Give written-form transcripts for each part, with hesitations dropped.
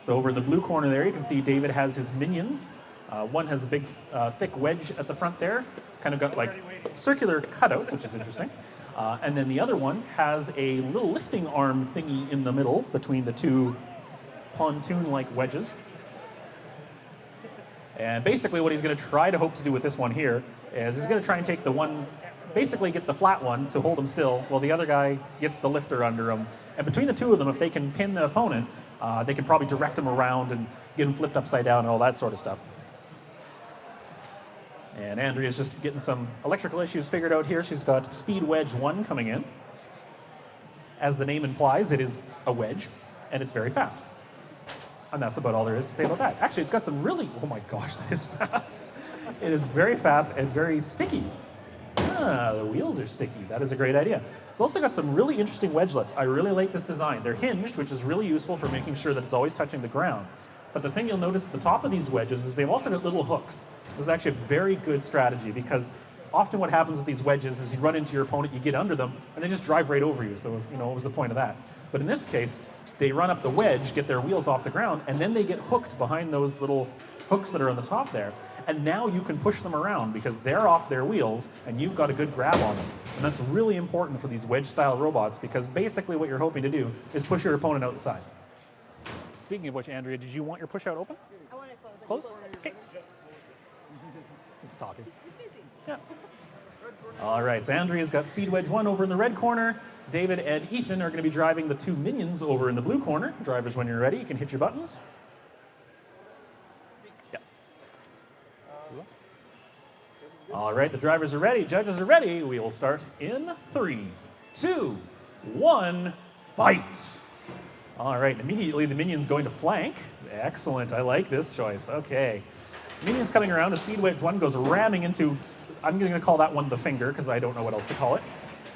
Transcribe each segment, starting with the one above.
So over in the blue corner there, you can see David has his minions. One has a big, thick wedge at the front there. Kind of got like circular cutouts, which is interesting. And then the other one has a little lifting arm thingy in the middle between the two pontoon-like wedges. And basically what he's going to try to hope to do with this one here is he's going to try and take the one, basically get the flat one to hold him still, while the other guy gets the lifter under him. And between the two of them, if they can pin the opponent, they can probably direct him around and get him flipped upside down and all that sort of stuff. And Andrea's just getting some electrical issues figured out here. She's got Speed Wedge 1 coming in. As the name implies, it is a wedge, and it's very fast. And that's about all there is to say about that. Actually, it's got some really, oh my gosh, that is fast. It is very fast and very sticky. The wheels are sticky. That is a great idea. It's also got some really interesting wedgelets. I really like this design. They're hinged, which is really useful for making sure that it's always touching the ground. But the thing you'll notice at the top of these wedges is they've also got little hooks. This is actually a very good strategy because often what happens with these wedges is you run into your opponent, you get under them, and they just drive right over you. So, what was the point of that? But in this case, they run up the wedge, get their wheels off the ground, and then they get hooked behind those little hooks that are on the top there. And now you can push them around because they're off their wheels and you've got a good grab on them. And that's really important for these wedge-style robots because basically what you're hoping to do is push your opponent outside. Speaking of which, Andrea, did you want your push-out open? I want it closed. Closed? Okay. Who's talking? Yeah. All right, so Andrea's got Speed Wedge 1 over in the red corner. David and Ethan are going to be driving the two minions over in the blue corner. Drivers, when you're ready, you can hit your buttons. Yeah. All right, the drivers are ready. Judges are ready. We will start in 3, 2, 1, fight. All right, immediately the minion's going to flank. Excellent, I like this choice. Okay. Minion's coming around. The Speed Wedge 1 goes ramming into, I'm going to call that one the finger because I don't know what else to call it.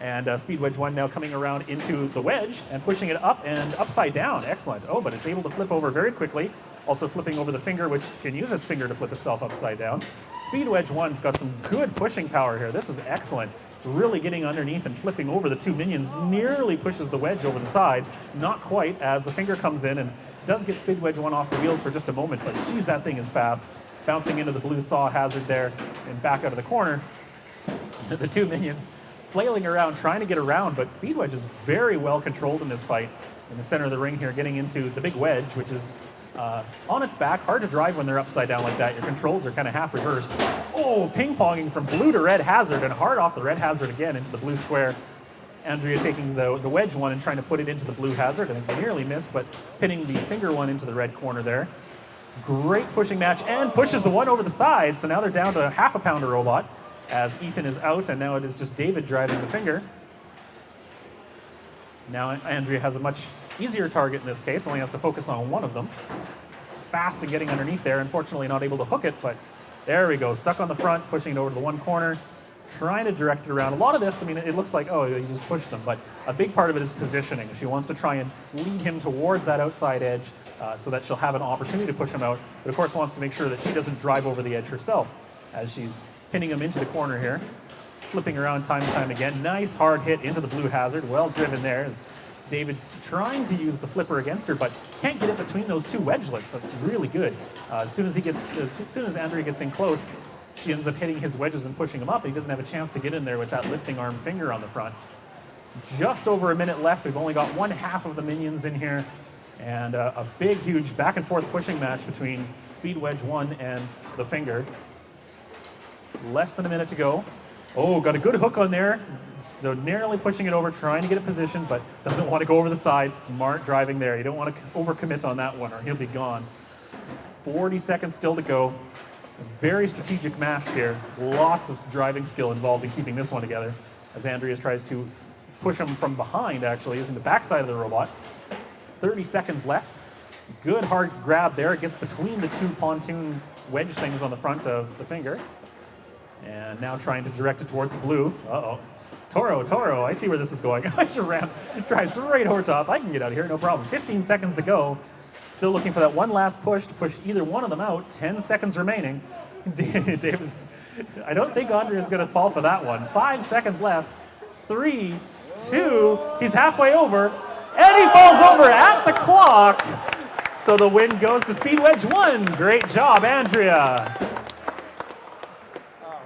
And Speed Wedge 1 now coming around into the wedge and pushing it up and upside down. Excellent. Oh, but it's able to flip over very quickly. Also flipping over the finger, which can use its finger to flip itself upside down. Speed Wedge 1's got some good pushing power here. This is excellent. It's really getting underneath and flipping over the two minions. Nearly pushes the wedge over the side. Not quite, as the finger comes in and does get Speed Wedge 1 off the wheels for just a moment. But geez, that thing is fast. Bouncing into the blue saw hazard there and back out of the corner. The two minions flailing around, trying to get around, but Speed Wedge is very well controlled in this fight. In the center of the ring here, getting into the big wedge, which is on its back. Hard to drive when they're upside down like that. Your controls are kind of half reversed. Oh, ping-ponging from blue to red hazard, and hard off the red hazard again into the blue square. Andrea taking the wedge one and trying to put it into the blue hazard. I think nearly missed, but pinning the finger one into the red corner there. Great pushing match, and pushes the one over the side, so now they're down to half a pounder robot as Ethan is out, and now it is just David driving the finger. Now Andrea has a much easier target in this case, only has to focus on one of them. Fast and getting underneath there, unfortunately not able to hook it, but there we go, stuck on the front, pushing it over to the one corner, trying to direct it around. A lot of this, I mean, it looks like, oh, you just pushed them, but a big part of it is positioning. She wants to try and lead him towards that outside edge so that she'll have an opportunity to push him out, but of course wants to make sure that she doesn't drive over the edge herself as she's pinning him into the corner here. Flipping around time and time again. Nice hard hit into the blue hazard. Well driven there as David's trying to use the flipper against her, but can't get it between those two wedgelets. That's really good. As soon as Andrea gets in close, he ends up hitting his wedges and pushing him up. He doesn't have a chance to get in there with that lifting arm finger on the front. Just over a minute left. We've only got one half of the minions in here, and a big, huge back and forth pushing match between Speed Wedge 1 and the finger. Less than a minute to go. Oh, got a good hook on there. So narrowly pushing it over, trying to get it positioned, but doesn't want to go over the side. Smart driving there. You don't want to overcommit on that one or he'll be gone. 40 seconds still to go. A very strategic match here. Lots of driving skill involved in keeping this one together as Andrea tries to push him from behind, actually, using the backside of the robot. 30 seconds left. Good hard grab there. It gets between the two pontoon wedge things on the front of the finger. And now trying to direct it towards the blue. Uh-oh. Toro, I see where this is going. Drives right over top. I can get out of here, no problem. 15 seconds to go. Still looking for that one last push to push either one of them out. 10 seconds remaining. David, I don't think Andrea's going to fall for that one. 5 seconds left. 3, 2, he's halfway over. And he falls over at the clock. So the win goes to Speed Wedge 1. Great job, Andrea.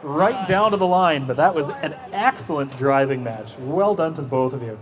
Right down to the line, but that was an excellent driving match. Well done to both of you.